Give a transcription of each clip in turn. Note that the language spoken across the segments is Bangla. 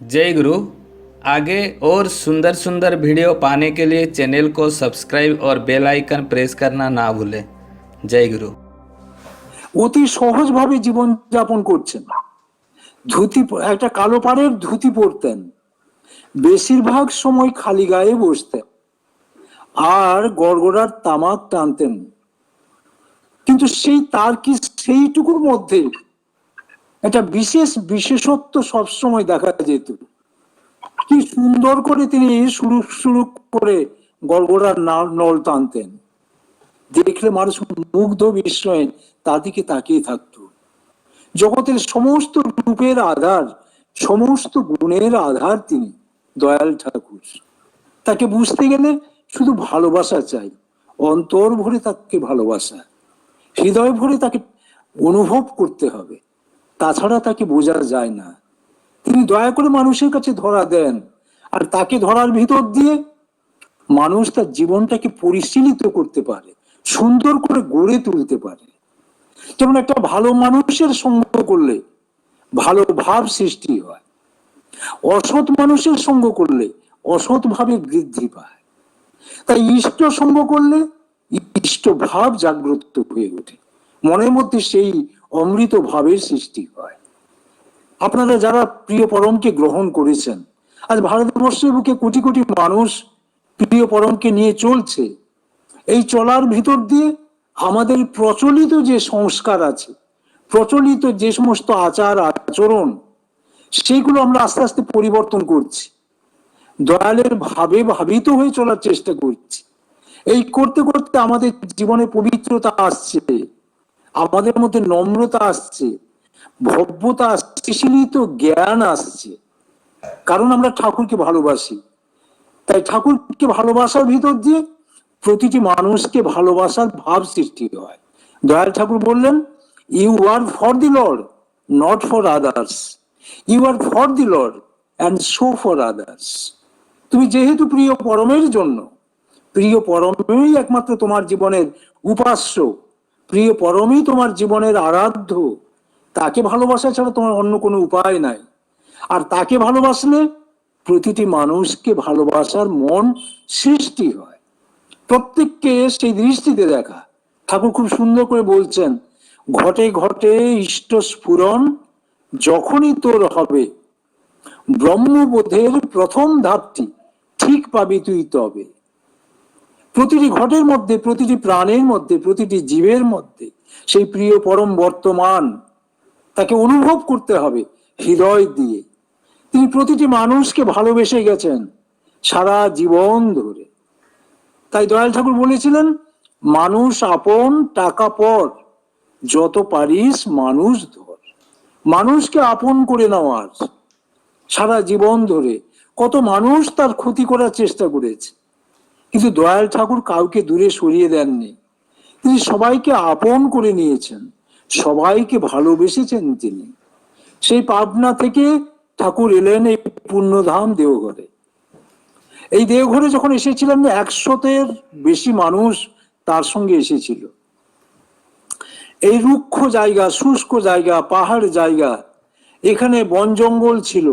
जय गुरु। आगे और सुंदर सुंदर वीडियो पाने के लिए चैनल को सब्सक्राइब और बेल आइकन प्रेस करना ना भूलें। जय गुरु। অতি সহজভাবে জীবন যাপন করছেন। ধুতি একটা কালো পাড়ের ধুতি পরতেন, বেশিরভাগ সময় খালি গায়ে বসতেন আর গড়গড়ার তামাক টানতেন। কিন্তু তার কি সেইটুকুর মধ্যে একটা বিশেষত্ব সবসময় দেখা যেত। কি সুন্দর করে তিনি সুরুক সুরুক করে গড়গড়ার নল টানতেন, দেখলে মানুষ মুগ্ধ বিস্ময়ে তার দিকে তাকিয়ে থাকতো। জগতের সমস্ত রূপের আধার, সমস্ত গুণের আধার তিনি দয়াল ঠাকুর। তাকে বুঝতে গেলে শুধু ভালোবাসা চাই, অন্তর ভরে তাকে ভালোবাসা, হৃদয় ভরে তাকে অনুভব করতে হবে, তাছাড়া তাকে বোঝা যায় না। তিনি দয়া করে মানুষের কাছে ধরা দেন, আর তাকে ধরার ভিতর দিয়ে মানুষ তার জীবনটাকে পরিশীলিত করতে পারে, সুন্দর করে গড়ে তুলতে পারে। যেমন একটা ভালো মানুষের সঙ্গ করলে ভালো ভাব সৃষ্টি হয়, অসৎ মানুষের সঙ্গ করলে অসৎ ভাবে বৃদ্ধি পায়। তাই ইষ্ট সঙ্গ করলে ইষ্ট ভাব জাগ্রত হয়ে ওঠে, মনের মধ্যে সেই অমৃত ভাবের সৃষ্টি হয়। আপনারা যারা প্রিয় পরমকে গ্রহণ করেছেন, আজ ভারতবর্ষের বুকে কোটি কোটি মানুষ প্রিয় পরমকে নিয়ে চলছে। এই চলার ভিতর দিয়ে আমাদের প্রচলিত যে সংস্কার আছে, প্রচলিত যে সমস্ত আচার আচরণ, সেইগুলো আমরা আস্তে আস্তে পরিবর্তন করছি, দয়ালের ভাবে ভাবিত হয়ে চলার চেষ্টা করছি। এই করতে করতে আমাদের জীবনে পবিত্রতা আসছে, আমাদের মধ্যে নম্রতা আসছে, ভব্যতা আসছে, সীমিত জ্ঞান আসছে, কারণ আমরা ঠাকুরকে ভালোবাসি। তাই ঠাকুরকে ভালোবাসার ভিতর দিয়ে প্রতিটি মানুষকে ভালোবাসার ভাব সৃষ্টি হয়। দয়াল ঠাকুর বললেন, you are for the lord, not for others. You are for the lord and show for others. তুমি যেহেতু প্রিয় পরমের জন্য, প্রিয় পরমেই একমাত্র তোমার জীবনের উপাস্য, প্রিয় পরমই তোমার জীবনের আরাধ্য, তাকে ভালোবাসা ছাড়া তোমার অন্য কোনো উপায় নাই। আর তাকে ভালোবাসলে প্রতিটি মানুষকে ভালোবাসার মন সৃষ্টি হয়, প্রত্যেককে সেই দৃষ্টিতে দেখা। ঠাকুর খুব সুন্দর করে বলছেন, ঘটে ঘটে ইষ্ট স্ফুরণ, যখনই তোর হবে ব্রহ্মবোধের প্রথম ধাপটি, ঠিক পাবি তুই তবে। প্রতিটি ঘটের মধ্যে, প্রতিটি প্রাণের মধ্যে, প্রতিটি জীবের মধ্যে সেই প্রিয় পরম বর্তমান, তাকে অনুভব করতে হবে হৃদয় দিয়ে। তিনি প্রতিটি মানুষকে ভালোবেসে গেছেন সারা জীবন ধরে। তাই দয়াল ঠাকুর বলেছিলেন, মানুষ আপন টাকা পর, যত পারিস মানুষ ধর। মানুষকে আপন করে নেওয়ার সারা জীবন ধরে কত মানুষ তার ক্ষতি করার চেষ্টা করেছে, কিন্তু দয়াল ঠাকুর কাউকে দূরে সরিয়ে দেননি। তিনি সবাইকে আপন করে নিয়েছেন, সবাইকে ভালোবেসেছেন তিনি। সেই পাবনা থেকে ঠাকুর এলেন এই পুণ্যধাম দেওঘরে। এই দেওঘরে যখন এসেছিলেন, 100-এর বেশি মানুষ তার সঙ্গে এসেছিল। এই রুক্ষ জায়গা, শুষ্ক জায়গা, পাহাড় জায়গা, এখানে বন জঙ্গল ছিল,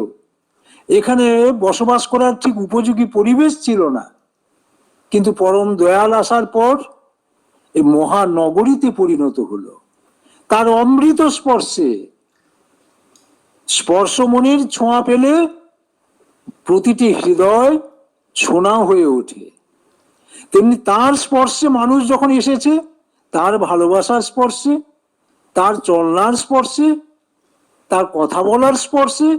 এখানে বসবাস করার ঠিক উপযোগী পরিবেশ ছিল না। কিন্তু পরম দয়াল আসার পর এই মহানগরীতে পরিণত হলো। তার অমৃত স্পর্শে, স্পর্শমণির ছোঁয়া পেলে প্রতিটি হৃদয় সোনা হয়ে ওঠে। তেমনি তার স্পর্শে মানুষ যখন এসেছে, তার ভালোবাসার স্পর্শে, তার চলনার স্পর্শে, তার কথা বলার স্পর্শে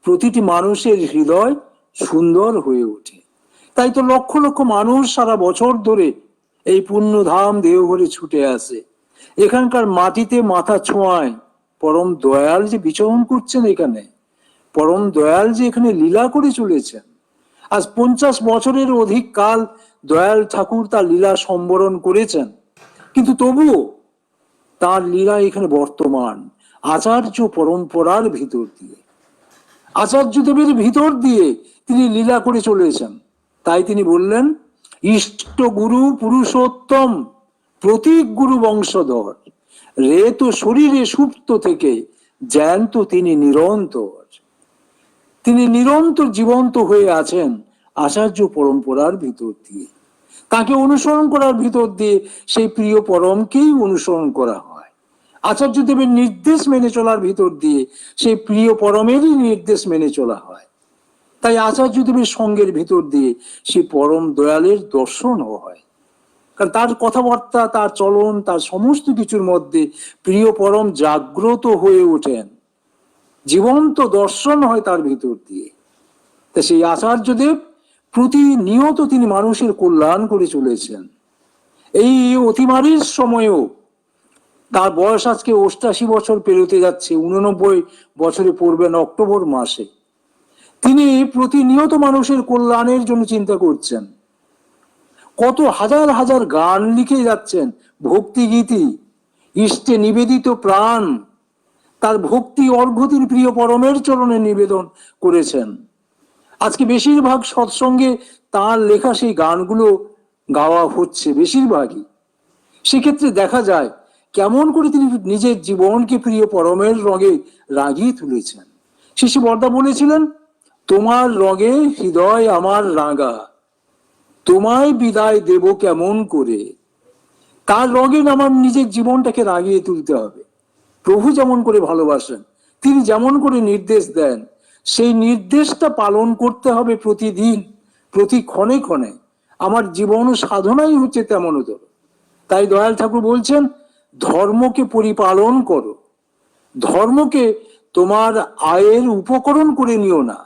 প্রতিটি মানুষের হৃদয় সুন্দর হয়ে ওঠে। তাই তো লক্ষ লক্ষ মানুষ সারা বছর ধরে এই পুণ্যধাম দেওঘরে ছুটে আসে। এখানকার মাটিতে মাথা ছোঁয়ায় পরম দয়াল যে বিচরণ করছেন, এখানে পরম দয়াল যে এখানে লীলা করে চলেছেন। আজ 50 বছরের অধিক কাল দয়াল ঠাকুর তার লীলা সম্বরণ করেছেন, কিন্তু তবুও তার লীলা এখানে বর্তমান আচার্য পরম্পরার ভিতর দিয়ে, আচার্য দেবের ভিতর দিয়ে তিনি লীলা করে চলেছেন। তাই তিনি বললেন, ইষ্ট গুরু পুরুষোত্তম, প্রতীক গুরু বংশধর, রে তো শরীরে সুপ্ত থেকে জ্যান্ত তিনি নিরন্তর। তিনি নিরন্তর জীবন্ত হয়ে আছেন আচার্য পরম্পরার ভিতর দিয়ে। তাকে অনুসরণ করার ভিতর দিয়ে সেই প্রিয় পরমকেই অনুসরণ করা হয়। আচার্যদেবের নির্দেশ মেনে চলার ভিতর দিয়ে সেই প্রিয় পরমেরই নির্দেশ মেনে চলা হয়। তাই আচার্যদেবের সঙ্গের ভিতর দিয়ে সেই পরম দয়ালের দর্শন হয়। কারণ তার কথাবার্তা, তার চলন, তার সমস্ত কিছুর মধ্যে প্রিয় পরম জাগ্রত হয়ে ওঠেন, জীবন্ত দর্শন হয় তার ভিতর দিয়ে। তা সেই আচার্যদেব প্রতিনিয়ত তিনি মানুষের কল্যাণ করে চলেছেন। এই অতিমারীর সময়ও তার বয়স আজকে ৮৮ বছর পেরোতে যাচ্ছে, ৮৯ বছরে পড়বেন অক্টোবর মাসে। তিনি প্রতিনিয়ত মানুষের কল্যাণের জন্য চিন্তা করছেন। কত হাজার হাজার গান লিখে যাচ্ছেন, ভক্তি গীতি, ইষ্টে নিবেদিত প্রাণ, তার ভক্তি অর্ঘ্য তিনি প্রিয় পরমের চরণে নিবেদন করেছেন। আজকে বেশিরভাগ সৎসঙ্গে তার লেখা সেই গানগুলো গাওয়া হচ্ছে বেশিরভাগই। সেক্ষেত্রে দেখা যায় কেমন করে তিনি নিজের জীবনকে প্রিয় পরমের রঙে রাগিয়ে তুলেছেন। শিশু বর্দা বলেছিলেন, তোমার রঙে হৃদয় আমার রাঙা, তোমায় বিদায় দেব কেমন করে। তার রঙে আমার নিজের জীবনটাকে রাগিয়ে তুলতে হবে। প্রভু যেমন করে ভালোবাসেন, তিনি যেমন করে নির্দেশ দেন, সেই নির্দেশটা পালন করতে হবে প্রতিদিন, প্রতি ক্ষণে ক্ষণে। আমার জীবন সাধনাই হচ্ছে তেমনতর। তাই দয়াল ঠাকুর বলছেন, ধর্মকে পরিপালন করো, ধর্মকে তোমার আয়ের উপকরণ করে নিও না।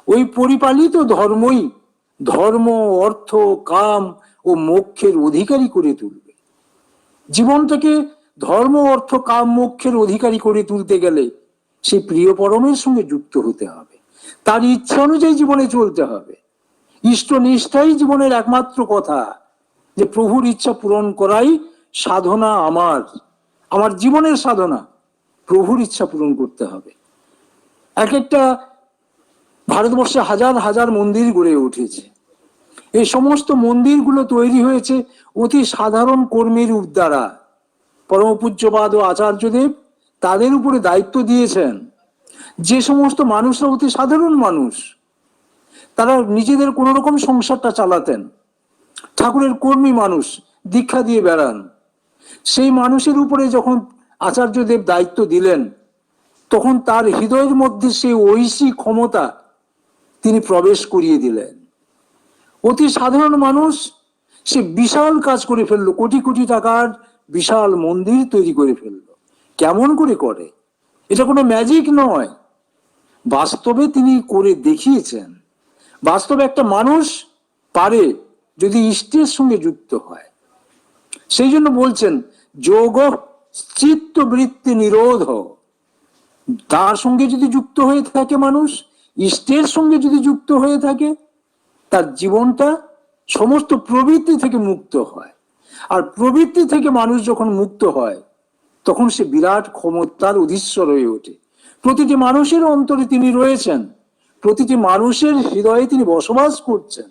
ওই পরিপালিত ধর্মই ধর্ম, অর্থ, কাম ও মোক্ষের অধিকারী করে তুলবে। জীবনটাকে ধর্ম, অর্থ, কাম, মোক্ষের অধিকারী করে তুলতে গেলে সেই প্রিয় পরমের সঙ্গে যুক্ত হতে হবে, তার ইচ্ছা অনুযায়ী জীবনে চলতে হবে। ইষ্ট নিষ্ঠাই জীবনের একমাত্র কথা, যে প্রভুর ইচ্ছা পূরণ করাই সাধনা। আমার জীবনের সাধনা প্রভুর ইচ্ছা পূরণ করতে হবে। এক একটা ভারতবর্ষে হাজার হাজার মন্দির গড়ে উঠেছে। এই সমস্ত মন্দিরগুলো তৈরি হয়েছে অতি সাধারণ কর্মীর দ্বারা। পরম পূজ্যপাদ ও আচার্যদেব তাদের উপরে দায়িত্ব দিয়েছেন। যে সমস্ত মানুষরা অতি সাধারণ মানুষ, তারা নিজেদের কোন রকম সংসারটা চালাতেন, ঠাকুরের কর্মী মানুষ, দীক্ষা দিয়ে বেড়ান, সেই মানুষের উপরে যখন আচার্যদেব দায়িত্ব দিলেন, তখন তার হৃদয়ের মধ্যে সেই ঐশী ক্ষমতা তিনি প্রবেশ করিয়ে দিলেন। অতি সাধারণ মানুষ সে বিশাল কাজ করে ফেললো, কোটি কোটি টাকার বিশাল মন্দির তৈরি করে ফেললো। কেমন করে? এটা কোনো ম্যাজিক নয়, বাস্তবে তিনি করে দেখিয়েছেন। বাস্তবে একটা মানুষ পারে যদি ইষ্টের সঙ্গে যুক্ত হয়। সেই জন্য বলছেন, যোগ চিত্ত বৃত্তি নিরোধ, তার সঙ্গে যদি যুক্ত হয়ে থাকে মানুষ, ইষ্টের সঙ্গে যদি যুক্ত হয়ে থাকে, তার জীবনটা সমস্ত প্রবৃত্তি থেকে মুক্ত হয়। আর প্রবৃত্তি থেকে মানুষ যখন মুক্ত হয়, তখন সে বিরাট ক্ষমতার অধীশ্বর হয়ে ওঠে। প্রতিটি মানুষের অন্তরে তিনি রয়েছেন, প্রতিটি মানুষের হৃদয়ে তিনি বসবাস করছেন।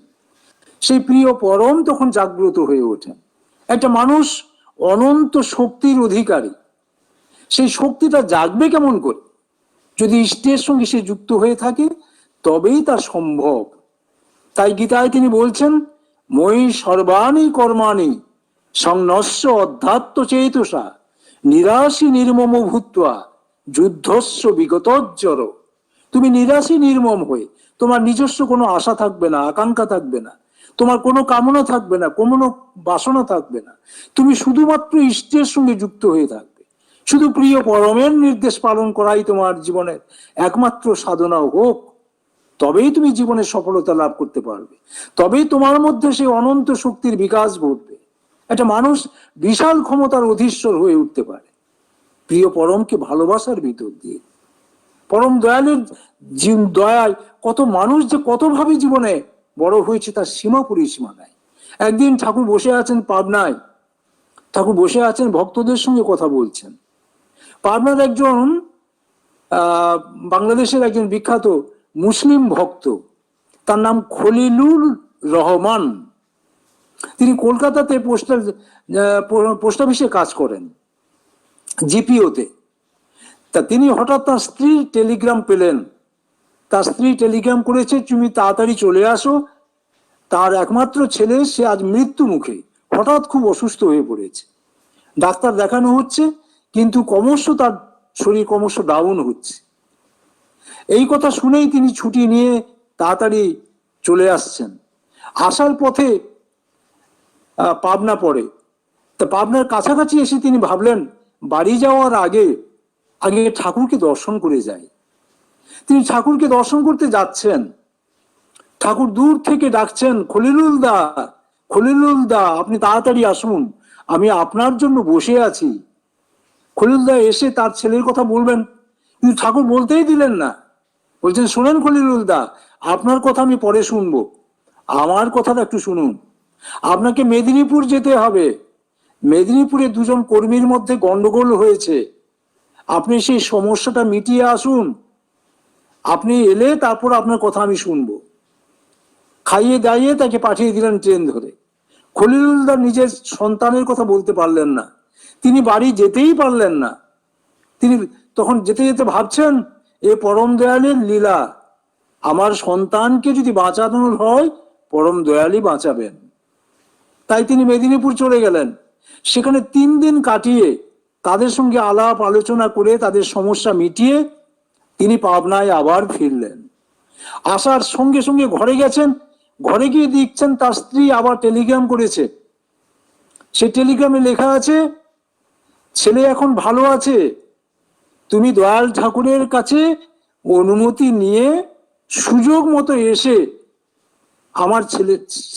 সেই প্রিয় পরম তখন জাগ্রত হয়ে ওঠেন। একটা মানুষ অনন্ত শক্তির অধিকারী, সেই শক্তিটা জাগবে কেমন করে? যদি ইষ্টের সঙ্গে সে যুক্ত হয়ে থাকে, তবেই তা সম্ভব। তাই গীতায় তিনি বলছেন, মই সর্বাণি কর্মাণি সংনস্য অধ্যাত্ম চেতসা নিরাশী নির্মম ভূত্বা যুদ্ধস্য বিগতজ্জর। তুমি নিরাশী নির্মম হয়ে, তোমার নিজস্ব কোনো আশা থাকবে না, আকাঙ্ক্ষা থাকবে না, তোমার কোনো কামনা থাকবে না, কোনো বাসনা থাকবে না। তুমি শুধুমাত্র ইষ্টের সঙ্গে যুক্ত হয়ে থাকবে। শুধু প্রিয় পরমের নির্দেশ পালন করাই তোমার জীবনের একমাত্র সাধনা হোক, তবেই তুমি জীবনে সফলতা লাভ করতে পারবে, তবেই তোমার মধ্যে সেই অনন্ত শক্তির বিকাশ ঘটবে। একটা মানুষ বিশাল ক্ষমতার অধীশ্বর হয়ে উঠতে পারে প্রিয় পরমকে ভালোবাসার ভিতর দিয়ে। পরম দয়ালের দয়ায় কত মানুষ যে কতভাবে জীবনে বড় হয়েছে তার সীমা পরিসীমা নাই। একদিন ঠাকুর বসে আছেন পাবনায়, ঠাকুর বসে আছেন ভক্তদের সঙ্গে কথা বলছেন। পাবনার একজন বাংলাদেশের একজন বিখ্যাত মুসলিম ভক্ত, তার নাম খলিলুর রহমান। তিনি কলকাতাতে পোস্ট অফিসে কাজ করেন, জিপিওতে। তা তিনি হঠাৎ তার স্ত্রীর টেলিগ্রাম পেলেন তার স্ত্রী টেলিগ্রাম করেছে তুমি তাড়াতাড়ি চলে আসো, তার একমাত্র ছেলে সে আজ মৃত্যু মুখে, হঠাৎ খুব অসুস্থ হয়ে পড়েছে, ডাক্তার দেখানো হচ্ছে কিন্তু ক্রমশ তার শরীর ক্রমশ ডাউন হচ্ছে। এই কথা শুনেই তিনি ছুটি নিয়ে তাড়াতাড়ি চলে আসছেন। আসার পথে পাবনা পড়ে, তা পাবনার কাছাকাছি এসে তিনি ভাবলেন বাড়ি যাওয়ার আগে আগে ঠাকুরকে দর্শন করে যায়। তিনি ঠাকুরকে দর্শন করতে যাচ্ছেন, ঠাকুর দূর থেকে ডাকছেন খলিলুল দা, খলিলুল দা আপনি তাড়াতাড়ি আসুন, আমি আপনার জন্য বসে আছি। খলিলুল দা এসে তার ছেলের কথা বলবেন, কিন্তু ঠাকুর বলতেই দিলেন না। বলছেন শোনেন খলিলুল দা, আপনার কথা আমি পরে শুনবো, আমার কথাটা একটু শুনুন। আপনাকে মেদিনীপুর যেতে হবে, মেদিনীপুরে দুজন কর্মীর মধ্যে গন্ডগোল হয়েছে, আপনি সেই সমস্যাটা মিটিয়ে আসুন, আপনি এলে তারপর আপনার কথা আমি শুনবো। খাইয়ে দাইয়ে তাকে পাঠিয়ে দিলেন ট্রেন ধরে। খলিলুল্লাহ নিজের সন্তানের কথা বলতে পারলেন না, তিনি বাড়ি যেতেই পারলেন না। তিনি তখন যেতে যেতে ভাবছেন এ পরম দয়ালের লীলা, আমার সন্তানকে যদি বাঁচানোর হয় পরম দয়ালই বাঁচাবেন। তাই তিনি মেদিনীপুর চলে গেলেন। সেখানে 3 দিন কাটিয়ে তাদের সঙ্গে আলাপ আলোচনা করে তাদের সমস্যা মিটিয়ে তিনি পাবনায় আবার ফিরলেন। আসার সঙ্গে সঙ্গে ঘরে গেছেন, ঘরে গিয়ে দেখছেন তার স্ত্রী আবার টেলিগ্রাম করেছে। সে টেলিগ্রামে লেখা আছে ছেলে এখন ভালো আছে, তুমি দয়াল ঠাকুরের কাছে অনুমতি নিয়ে সুযোগ মতো এসে আমার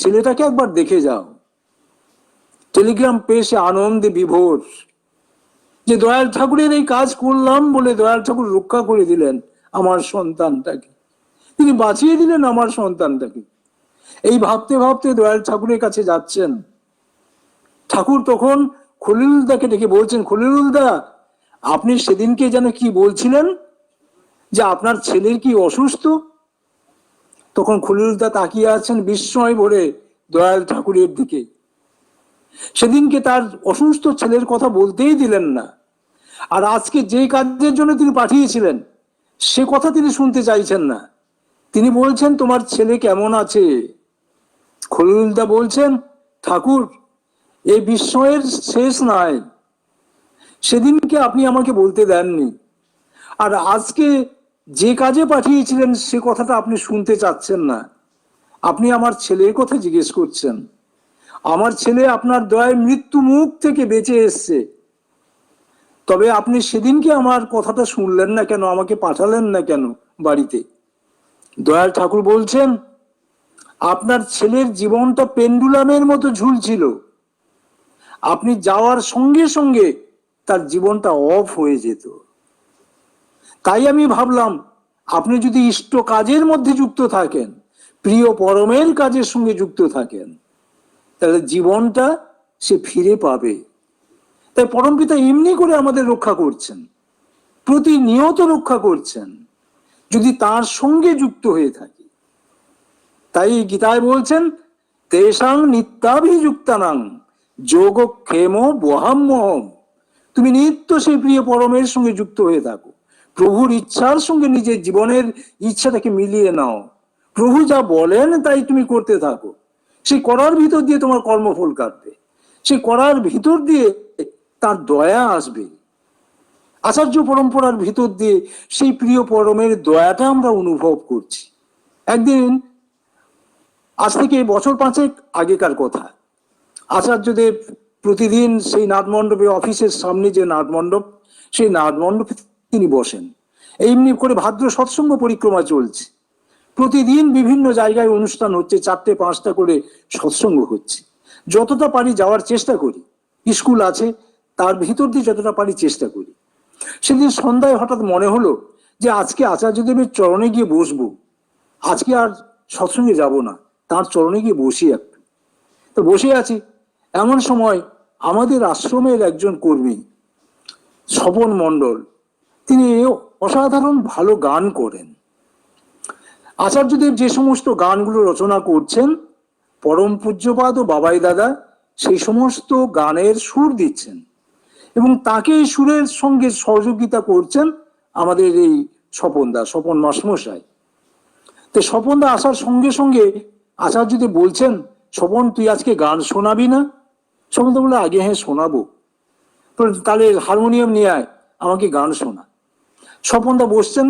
ছেলেটাকে একবার দেখে যাও। টেলিগ্রাম পেয়ে সে আনন্দে বিভোর, যে দয়াল ঠাকুরের এই কাজ করলাম বলে দয়াল ঠাকুর রক্ষা করে দিলেন আমার সন্তানটাকে, তিনি বাঁচিয়ে দিলেন আমার সন্তানটাকে। এই ভাবতে ভাবতে দয়াল ঠাকুরের কাছে যাচ্ছেন। ঠাকুর তখন খলিলুলদাকে ডেকে বলছেন খলিলুলদা আপনি সেদিনকে যেন কি বলছিলেন যে আপনার ছেলের কি অসুস্থ? তখন খলিলুলদা তাকিয়ে আছেন বিস্ময় ভরে দয়াল ঠাকুরের দিকে। সেদিনকে তার অসুস্থ ছেলের কথা বলতেই দিলেন না, আর আজকে যে কাজের জন্য তিনি পাঠিয়েছিলেন সে কথা তিনি শুনতে চাইছেন না। তিনি বলছেন তোমার ছেলে কেমন আছে? খলিলুলদা বলছেন ঠাকুর এই বিস্ময়ের শেষ নাই, সেদিনকে আপনি আমাকে বলতে দেননি, আর আজকে যে কাজে পাঠিয়েছিলেন সে কথাটা আপনি শুনতে চাচ্ছেন না, আপনি আমার ছেলের কথা জিজ্ঞেস করছেন। আমার ছেলে আপনার দয়ায় মৃত্যু মুখ থেকে বেঁচে এসছে, তবে আপনি সেদিনকে আমার কথাটা শুনলেন না কেন, আমাকে পাঠালেন না কেন বাড়িতে? দয়াল ঠাকুর বলছেন আপনার ছেলের জীবনটা পেন্ডুলামের মতো ঝুলছিল, আপনি যাওয়ার সঙ্গে সঙ্গে তার জীবনটা অফ হয়ে যেত। তাই আমি ভাবলাম আপনি যদি ইষ্ট কাজের মধ্যে যুক্ত থাকেন, প্রিয় পরমের কাজের সঙ্গে যুক্ত থাকেন, তাহলে জীবনটা সে ফিরে পাবে। তাই পরমপিতা এমনি করে আমাদের রক্ষা করছেন, প্রতিনিয়ত রক্ষা করছেন যদি তার সঙ্গে যুক্ত হয়ে থাকি। তাই গীতায় বলছেন তেষাং নিত্যাভিযুক্তানাং যোগক্ষেম বহাম্যহম, তুমি নিত্য সেই প্রিয় পরমের সঙ্গে যুক্ত হয়ে থাকো, প্রভুর ইচ্ছার সঙ্গে নিজের জীবনের ইচ্ছাটাকে মিলিয়ে নাও, প্রভু যা বলেন তাই তুমি করতে থাকো, সেই করার ভিতর দিয়ে তোমার কর্মফল কাটবে, সেই করার ভিতর দিয়ে তার দয়া আসবে। আচার্য পরম্পরার ভিতর দিয়ে সেই প্রিয় পরমের দয়াটা আমরা অনুভব করছি। একদিন আজ থেকে 5 বছর আগেকার কথা, আচার্যদেব প্রতিদিন সেই নাটমণ্ডপে, অফিসের সামনে যে নাটমণ্ডপ, সেই নাটমণ্ডপে তিনি বসেন। এমনি করে ভাদ্র সৎসঙ্গ পরিক্রমা চলছে, প্রতিদিন বিভিন্ন জায়গায় অনুষ্ঠান হচ্ছে, 4টে 5টা করে সৎসঙ্গ হচ্ছে। যতটা পারি যাওয়ার চেষ্টা করি, স্কুল আছে তার ভিতর দিয়ে যতটা পারি চেষ্টা করি। সেদিন সন্ধ্যায় হঠাৎ মনে হলো যে আজকে আচার্যদেবের চরণে গিয়ে বসবো, আজকে আর সৎসঙ্গে যাব না, তার চরণে গিয়ে বসি একটু। তো বসে আছি, এমন সময় আমাদের আশ্রমের একজন কর্মী স্বপন মণ্ডল, তিনি অসাধারণ ভালো গান করেন। আচার্যদেব যে সমস্ত গানগুলো রচনা করছেন, পরম পূজ্যপাদ ও বাবাই দাদা সেই সমস্ত গানের সুর দিচ্ছেন, এবং তাকে এই সুরের সঙ্গে সহযোগিতা করছেন আমাদের এই স্বপন মাসমশাই। তো স্বপনদা আসার সঙ্গে সঙ্গে আচার্যদি বলছেন, স্বপন তুই আজকে গান শোনাবি না? স্বপনদা বলে, আগে হ্যাঁ শোনাবো। তাহলে হারমোনিয়াম নিয়ে আয়, আমাকে গান শোনা। স্বপনদা বসছেন,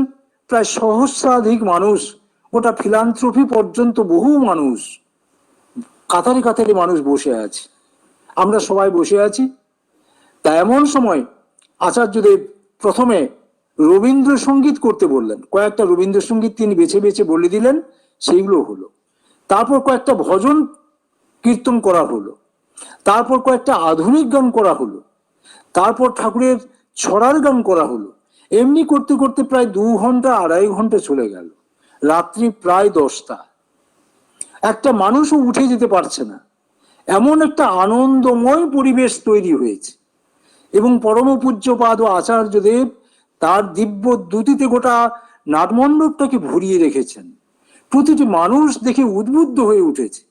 প্রায় সহস্রাধিক মানুষ, গোটা ফিলান্থ্রপি পর্যন্ত বহু মানুষ, কাতারে কাতারে মানুষ বসে আছে, আমরা সবাই বসে আছি। তা এমন সময় আচার্যদেব প্রথমে রবীন্দ্রসঙ্গীত করতে বললেন। কয়েকটা রবীন্দ্রসঙ্গীত তিনি বেছে বেছে বলে দিলেন, সেইগুলো হলো। তারপর কয়েকটা ভজন কীর্তন করা হলো, তারপর কয়েকটা আধুনিক গান করা হলো, তারপর ঠাকুরের ছড়ার গান করা হলো। এমনি করতে করতে প্রায় 2 ঘন্টা 2.5 ঘন্টা চলে গেল। রাত্রি প্রায় 10টা। একটা মানুষও উঠে যেতে পারছে না, এমন একটা আনন্দময় পরিবেশ তৈরি হয়েছে। এবং পরম পূজ্যপাদ ও আচার্যদেব তার দিব্য দ্যুতিতে গোটা নাটমণ্ডপটাকে ভরিয়ে রেখেছেন। প্রতিটি মানুষ দেখে উদ্বুদ্ধ হয়ে উঠেছে।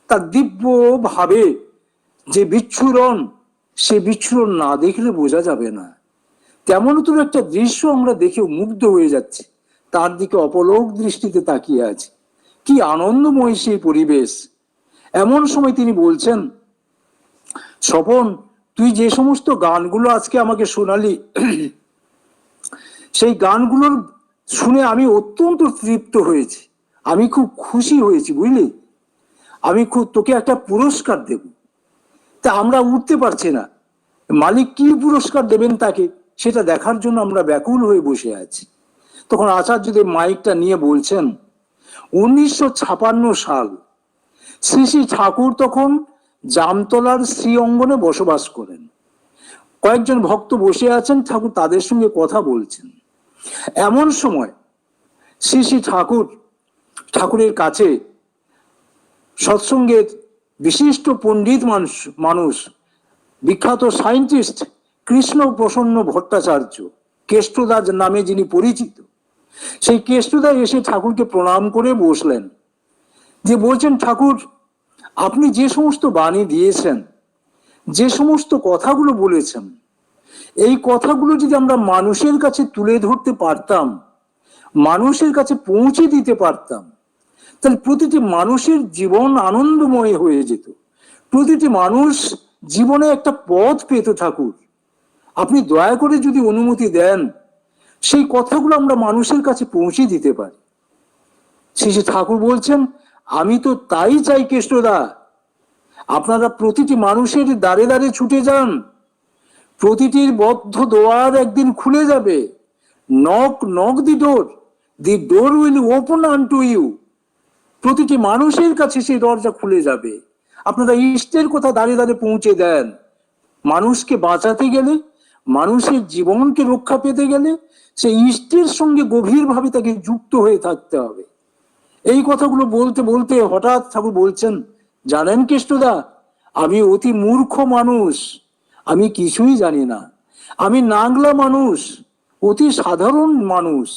তার দিব্য ভাবে যে বিচ্ছুরণ, সে বিচ্ছুরণ না দেখলে বোঝা যাবে না। তেমন তো একটা দৃশ্য আমরা দেখে মুগ্ধ হয়ে যাচ্ছি, তার দিকে অপলক দৃষ্টিতে তাকিয়ে আছে। কি আনন্দময় সেই পরিবেশ। এমন সময় তিনি বলছেন, স্বপন তুই যে সমস্ত গানগুলো আজকে আমাকে শোনালি, সেই গানগুলোর শুনে আমি অত্যন্ত তৃপ্ত হয়েছি, আমি খুব খুশি হয়েছি, বুঝলি? আমি তোকে একটা পুরস্কার দেব। তা আমরা উঠতে পারছি না, মালিক কি পুরস্কার দেবেন তাকে, সেটা দেখার জন্য আমরা ব্যাকুল হয়ে বসে আছি। তখন আচার্যদেব মাইকটা নিয়ে বলছেন, 1956 সাল, শ্রী শ্রী ঠাকুর তখন জামতলার শ্রী অঙ্গনে বসবাস করেন। কয়েকজন ভক্ত বসে আছেন, ঠাকুর তাদের সঙ্গে কথা বলছেন। এমন সময় শ্রী শ্রী ঠাকুরের কাছে সৎসঙ্গের বিশিষ্ট পণ্ডিত মানুষ, বিখ্যাত সায়েন্টিস্ট কৃষ্ণ প্রসন্ন ভট্টাচার্য, কেষ্টদা নামে যিনি পরিচিত, সেই কেষ্টদা এসে ঠাকুরকে প্রণাম করে বসলেন। যে বলছেন, ঠাকুর আপনি যে সমস্ত বাণী দিয়েছেন, যে সমস্ত কথাগুলো বলেছেন, এই কথাগুলো যদি আমরা মানুষের কাছে তুলে ধরতে পারতাম, মানুষের কাছে পৌঁছে দিতে পারতাম, তাহলে প্রতিটি মানুষের জীবন আনন্দময় হয়ে যেত, প্রতিটি মানুষ জীবনে একটা পথ পেত। ঠাকুর আপনি দয়া করে যদি অনুমতি দেন, সেই কথাগুলো আমরা মানুষের কাছে পৌঁছে দিতে পারি। শ্রী ঠাকুর বলছেন, আমি তো তাই চাই কেষ্টদা, আপনারা প্রতিটি মানুষের দ্বারে দ্বারে ছুটে যান, প্রতিটির বদ্ধ দোয়ার একদিন খুলে যাবে। Knock knock the door will open unto you. প্রতিটি মানুষের কাছে সেই দরজা খুলে যাবে। আপনারা ইষ্টের কথা দ্বারে দ্বারে পৌঁছে দেন। মানুষকে বাঁচাতে গেলে, মানুষের জীবনকে রক্ষা পেতে গেলে, সেই ইষ্টের সঙ্গে গভীরভাবে তাকে যুক্ত হয়ে থাকতে হবে। এই কথাগুলো বলতে বলতে হঠাৎ ঠাকুর বলছেন, জানেন কেষ্টদা, আমি অতি মূর্খ মানুষ, আমি কিছুই জানি না, আমি নাংলা মানুষ, অতি সাধারণ মানুষ।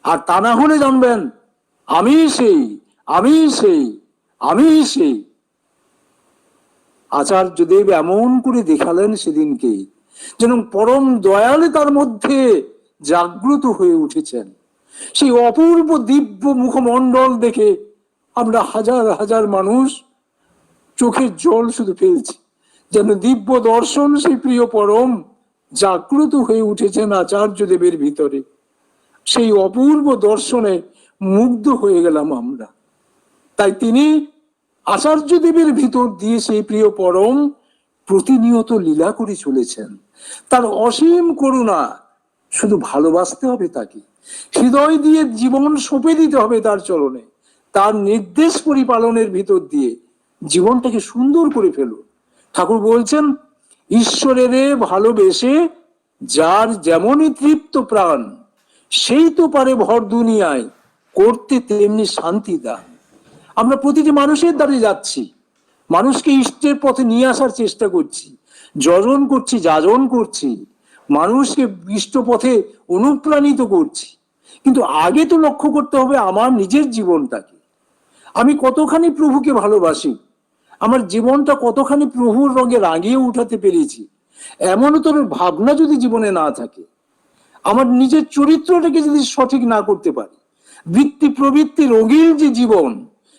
আর তা না হলে জানবেন, আমি সেই আমি সেই আমি সেই। আচার্যদেব এমন করে দেখালেন সেদিনকে, যেন পরম দয়ালে তার মধ্যে জাগ্রত হয়ে উঠেছেন। সেই অপূর্ব দিব্য মুখমণ্ডল দেখে আমরা হাজার হাজার মানুষ চোখের জল শুধু ফেলছি, যেন দিব্য দর্শন সেই প্রিয় পরম জাগ্রত হয়ে উঠেছেন আচার্যদেবের ভিতরে। সেই অপূর্ব দর্শনে মুগ্ধ হয়ে গেলাম আমরা। তাই তিনি আচার্যদেবের ভিতর দিয়ে সেই প্রিয় পরম প্রতিনিয়ত লীলা করে চলেছেন। তার অসীম করুণা, শুধু ভালোবাসতে হবে তাকে, হৃদয় দিয়ে জীবন সঁপে দিতে হবে তার চরণে। তার নির্দেশ পরিপালনের ভিতর দিয়ে জীবনটাকে সুন্দর করে ফেলুন। ঠাকুর বলছেন, ঈশ্বরের ভালোবেসে যার যেমনই তৃপ্ত প্রাণ, সেই তো পারে ভর দুনিয়ায় করতে তেমনি শান্তি দান। আমরা প্রতিটি মানুষের দ্বারে যাচ্ছি, মানুষকে ইষ্টের পথে নিয়ে আসার চেষ্টা করছি, যজন করছি, যাজন করছি, মানুষকে ইষ্ট পথে অনুপ্রাণিত করছি। কিন্তু আগে তো লক্ষ্য করতে হবে আমার নিজের জীবনটাকে, আমি কতখানি প্রভুকে ভালোবাসি, আমার জীবনটা কতখানি প্রভুর রঙে রাঙিয়ে উঠাতে পেরেছি। এমন তোর ভাবনা যদি জীবনে না থাকে, আমার নিজের চরিত্রটাকে যদি সঠিক না করতে পারি, বৃত্তি প্রবৃত্তি রঙিন যে জীবন,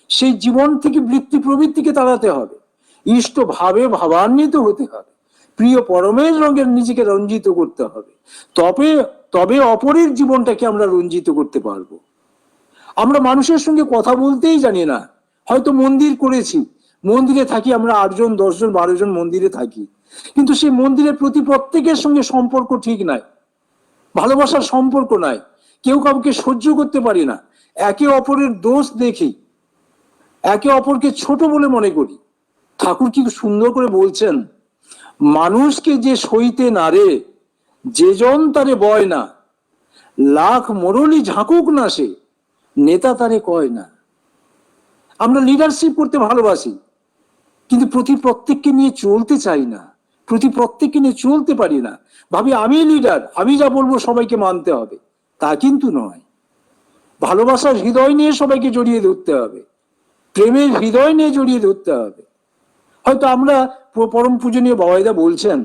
সেই জীবন থেকে বৃত্তি প্রবৃত্তিকে তাড়াতে হবে, ইষ্ট ভাবে ভাবান্বিত হতে হবে, প্রিয় পরমের রঙের নিজেকে রঞ্জিত করতে হবে। তবে তবে অপরের জীবনটাকে আমরা রঞ্জিত করতে পারবো। আমরা মানুষের সঙ্গে কথা বলতেই জানি না। হয়তো মন্দির করেছি, মন্দিরে থাকি আমরা 8 জন 10 জন 12 জন মন্দিরে থাকি, কিন্তু সেই মন্দিরের প্রতি প্রত্যেকের সঙ্গে সম্পর্ক ঠিক নাই, ভালোবাসার সম্পর্ক নাই, কেউ কাউকে সহ্য করতে পারি না, একে অপরের দোষ দেখি, একে অপরকে ছোট বলে মনে করি। ঠাকুর কি সুন্দর করে বলছেন, মানুষকে যে সইতে না রে, যে জন তারে বয় না, লাখ মোরলি ঝাঁকুক না সে, নেতা তারে কয় না। আমরা লিডারশিপ করতে ভালোবাসি, কিন্তু প্রতি প্রত্যেককে নিয়ে চলতে চাই না, প্রতি প্রত্যেককে নিয়ে চলতে পারি না। ভাবি আমি লিডার, আমি যা বলবো সবাইকে মানতে হবে, তা কিন্তু নয়। ভালোবাসার হৃদয় নিয়ে সবাইকে জড়িয়ে ধরতে হবে, প্রেমের হৃদয় নিয়ে জড়িয়ে ধরতে হবে। হয়তো আমরা, পরম পূজনীয় বাবাইদা বলছেন,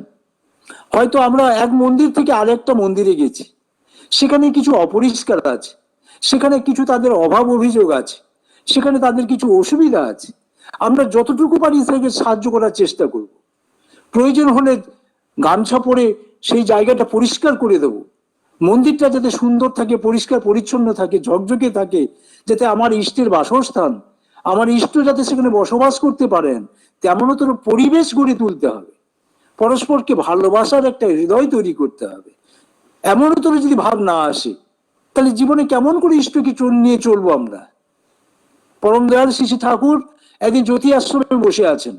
হয়তো আমরা এক মন্দির থেকে আরেকটা মন্দিরে গেছি, সেখানে কিছু অপরিষ্কার আছে, সেখানে কিছু তাদের অভাব অভিযোগ আছে, সেখানে তাদের কিছু অসুবিধা আছে। আমরা যতটুকু পারি তাদেরকে সাহায্য করার চেষ্টা করব, প্রয়োজন হলে গামছা পরে সেই জায়গাটা পরিষ্কার করে দেব, মন্দিরটা যাতে সুন্দর থাকে, পরিষ্কার পরিচ্ছন্ন থাকে, ঝকঝকে থাকে, যাতে আমার ইষ্টের বাসস্থান, আমার ইষ্ট যাতে সেখানে বসবাস করতে পারেন, তেমনতর পরিবেশ গড়ে তুলতে হবে। পরস্পরকে ভালোবাসার একটা হৃদয় তৈরি করতে হবে। এমনতর যদি ভাব না আসে, তাহলে জীবনে কেমন করে ইষ্টকে নিয়ে চলবো আমরা? পরম দয়াল শ্রী শ্রী ঠাকুর একদিন জ্যোতি আশ্রমে বসে আছেন,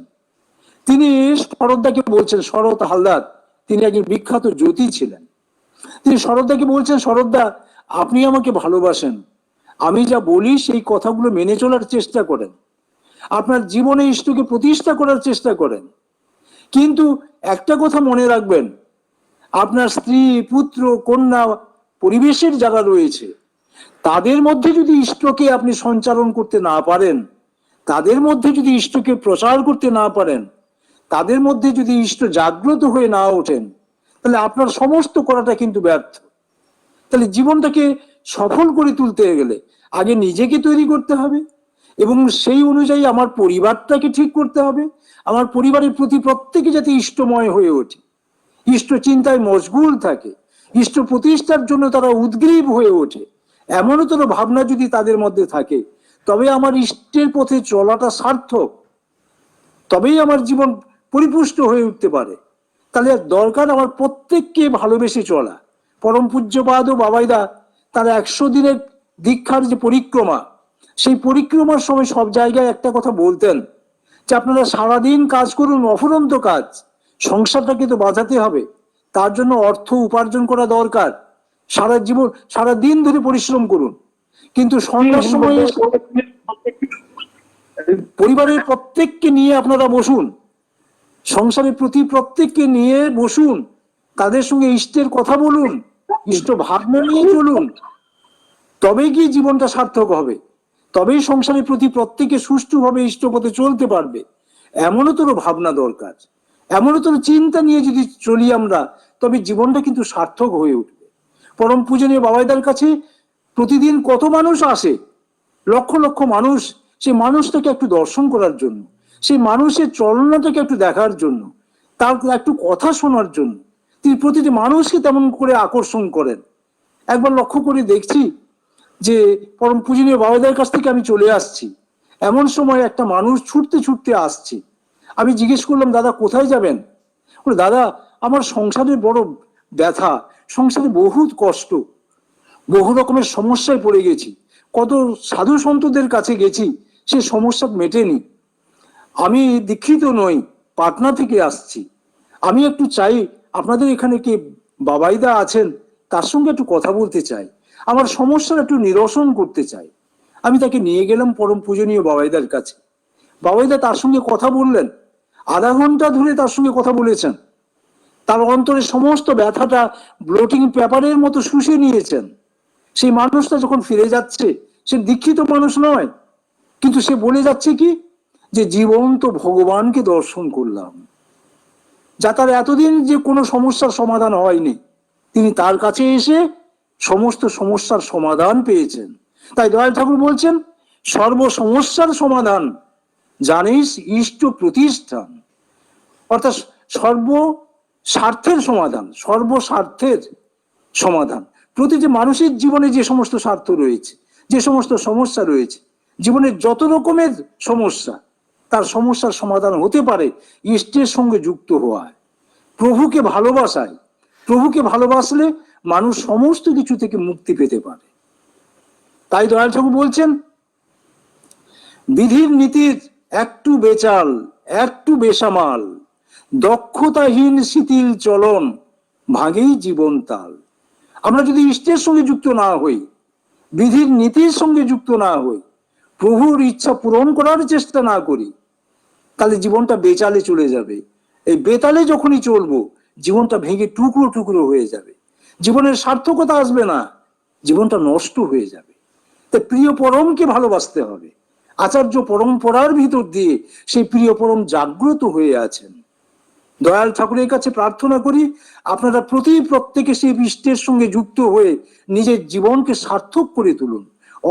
তিনি শরৎদাকে বলছেন, শরৎ হালদার, তিনি একজন বিখ্যাত জ্যোতি ছিলেন, তিনি শরৎদাকে বলছেন, শরৎদা আপনি আমাকে ভালোবাসেন, আমি যা বলি সেই কথাগুলো মেনে চলার চেষ্টা করেন, আপনার জীবনে ইষ্টকে প্রতিষ্ঠা করার চেষ্টা করেন, কিন্তু একটা কথা মনে রাখবেন, আপনার স্ত্রী পুত্র কন্যা পরিবেশের যারা রয়েছে, তাদের মধ্যে যদি ইষ্টকে আপনি সঞ্চারণ করতে না পারেন, তাদের মধ্যে যদি ইষ্টকে প্রচার করতে না পারেন, তাদের মধ্যে যদি ইষ্ট জাগ্রত হয়ে না ওঠেন, তাহলে আপনার সমস্ত করাটা কিন্তু ব্যর্থ। তাহলে জীবনটাকে সফল করে তুলতে গেলে আগে নিজেকে তৈরি করতে হবে, এবং সেই অনুযায়ী আমার পরিবারটাকে ঠিক করতে হবে। আমার পরিবারের প্রতি প্রত্যেকে যাতে ইষ্টময় হয়ে ওঠে, ইষ্ট চিন্তায় মশগুল থাকে, ইষ্ট প্রতিষ্ঠার জন্য তারা উদ্গ্রীব হয়ে ওঠে, এমনতর ভাবনা যদি তাদের মধ্যে থাকে, তবে আমার ইষ্টের পথে চলাটা সার্থক, তবেই আমার জীবন পরিপুষ্ট হয়ে উঠতে পারে। তাহলে দরকার আমার প্রত্যেককে ভালোবেসে চলা। পরম পূজ্যপাদ ও বাবাইদা তারা 100 দিনের দীক্ষার যে পরিক্রমা, সেই পরিক্রমার সময় সব জায়গায় একটা কথা বলতেন, যে আপনারা সারাদিন কাজ করুন, অফুরন্ত কাজ, সংসারটাকে তো বাঁচাতে হবে, তার জন্য অর্থ উপার্জন করা দরকার, সারা জীবন সারা দিন ধরে পরিশ্রম করুন, কিন্তু সন্ধ্যার সময় পরিবারের প্রত্যেককে নিয়ে আপনারা বসুন, সংসারের প্রতি প্রত্যেককে নিয়ে বসুন, তাদের সঙ্গে ইষ্টের কথা বলুন, ইষ্ট ভাবনা নিয়ে চলুন, তবেই কি জীবনটা সার্থক হবে, তবেই সংসারের প্রতি প্রত্যেকে সুষ্ঠুভাবে ইষ্টপথে চলতে পারবে। এমনতর ভাবনা দরকার, এমনতর চিন্তা নিয়ে যদি চলি আমরা, তবে জীবনটা কিন্তু সার্থক হয়ে উঠবে। পরম পূজনীয় বাবাইদার কাছে প্রতিদিন কত মানুষ আসে, লক্ষ লক্ষ মানুষ, সেই মানুষটাকে একটু দর্শন করার জন্য, সেই মানুষের চলনাটাকে একটু দেখার জন্য, তার একটু কথা শোনার জন্য। তিনি প্রতিটি মানুষকে তেমন করে আকর্ষণ করেন। একবার লক্ষ্য করে দেখছি যে পরম পূজনীয় বাবাদের কাছ থেকে আমি চলে আসছি, এমন সময় একটা মানুষ ছুটতে ছুটতে আসছে। আমি জিজ্ঞেস করলাম, দাদা কোথায় যাবেন? বলে, দাদা আমার সংসারে বড় ব্যথা, সংসারে বহুত কষ্ট, বহু রকমের সমস্যায় পড়ে গেছি, কত সাধু সন্তদের কাছে গেছি, সে সমস্যা মেটেনি, আমি দীক্ষিত নই, পাটনা থেকে আসছি, আমি একটু চাই আপনাদের এখানে কে বাবাইদা আছেন, তার সঙ্গে একটু কথা বলতে চাই, আমার সমস্যার একটু নিরসন করতে চাই। আমি তাকে নিয়ে গেলাম পরম পূজনীয় বাবাইদার কাছে। বাবাইদা তার সঙ্গে কথা বললেন, আধা ঘন্টা ধরে তার সঙ্গে কথা বলেছেন, তার অন্তরে সমস্ত ব্যথাটা ব্লোটিং পেপারের মতো শুষে নিয়েছেন। সেই মানুষটা যখন ফিরে যাচ্ছে, সে দীক্ষিত মানুষ নয়, কিন্তু সে বলে যাচ্ছে কি, যে জীবন্ত ভগবানকে দর্শন করলাম, যা তার এতদিন যে কোনো সমস্যার সমাধান হয়নি, তিনি তার কাছে এসে সমস্ত সমস্যার সমাধান পেয়েছেন। তাই দয়াল ঠাকুর বলছেন, সর্ব সমস্যার সমাধান জানিস ইষ্ট প্রতিষ্ঠান। অর্থাৎ সর্বস্বার্থের সমাধান, সর্বস্বার্থের সমাধান। প্রতিটি মানুষের জীবনে যে সমস্ত স্বার্থ রয়েছে, যে সমস্ত সমস্যা রয়েছে, জীবনের যত রকমের সমস্যা, তার সমস্যার সমাধান হতে পারে ইষ্টের সঙ্গে যুক্ত হওয়ায়, প্রভুকে ভালোবাসায়। প্রভুকে ভালোবাসলে মানুষ সমস্ত কিছু থেকে মুক্তি পেতে পারে। তাই দয়াল ঠাকুর বলছেন, বিধির নীতির একটু বেচাল, একটু বেসামাল, দক্ষতাহীন শিথিল চলন, ভাগেই জীবন তাল। আমরা যদি ইষ্টের সঙ্গে যুক্ত না হই, বিধির নীতির সঙ্গে যুক্ত না হই, প্রভুর ইচ্ছা পূরণ করার চেষ্টা না করি, তাহলে জীবনটা বেচালে চলে যাবে। এই বেতালে যখনই চলবো, জীবনটা ভেঙে টুকরো টুকরো হয়ে যাবে, জীবনের সার্থকতা আসবে না, জীবনটা নষ্ট হয়ে যাবে। তাই প্রিয় পরমকে ভালোবাসতে হবে। আচার্য পরম্পরার ভিতর দিয়ে সেই প্রিয় পরম জাগ্রত হয়ে আছেন। দয়াল ঠাকুরের কাছে প্রার্থনা করি, আপনারা প্রত্যেকে সেই ইষ্টের সঙ্গে যুক্ত হয়ে নিজের জীবনকে সার্থক করে তুলুন,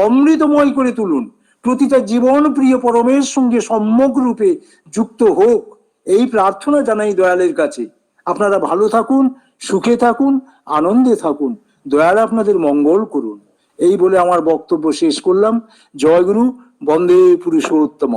অমৃতময় করে তুলুন। প্রতিটা জীবন প্রিয় পরমের সঙ্গে সম্যক রূপে যুক্ত হোক, এই প্রার্থনা জানাই দয়ালের কাছে। আপনারা ভালো থাকুন, সুখে থাকুন, আনন্দে থাকুন, দয়াল আপনাদের মঙ্গল করুন। এই বলে আমার বক্তব্য শেষ করলাম। জয় গুরু, বন্দে পুরুষোত্তম।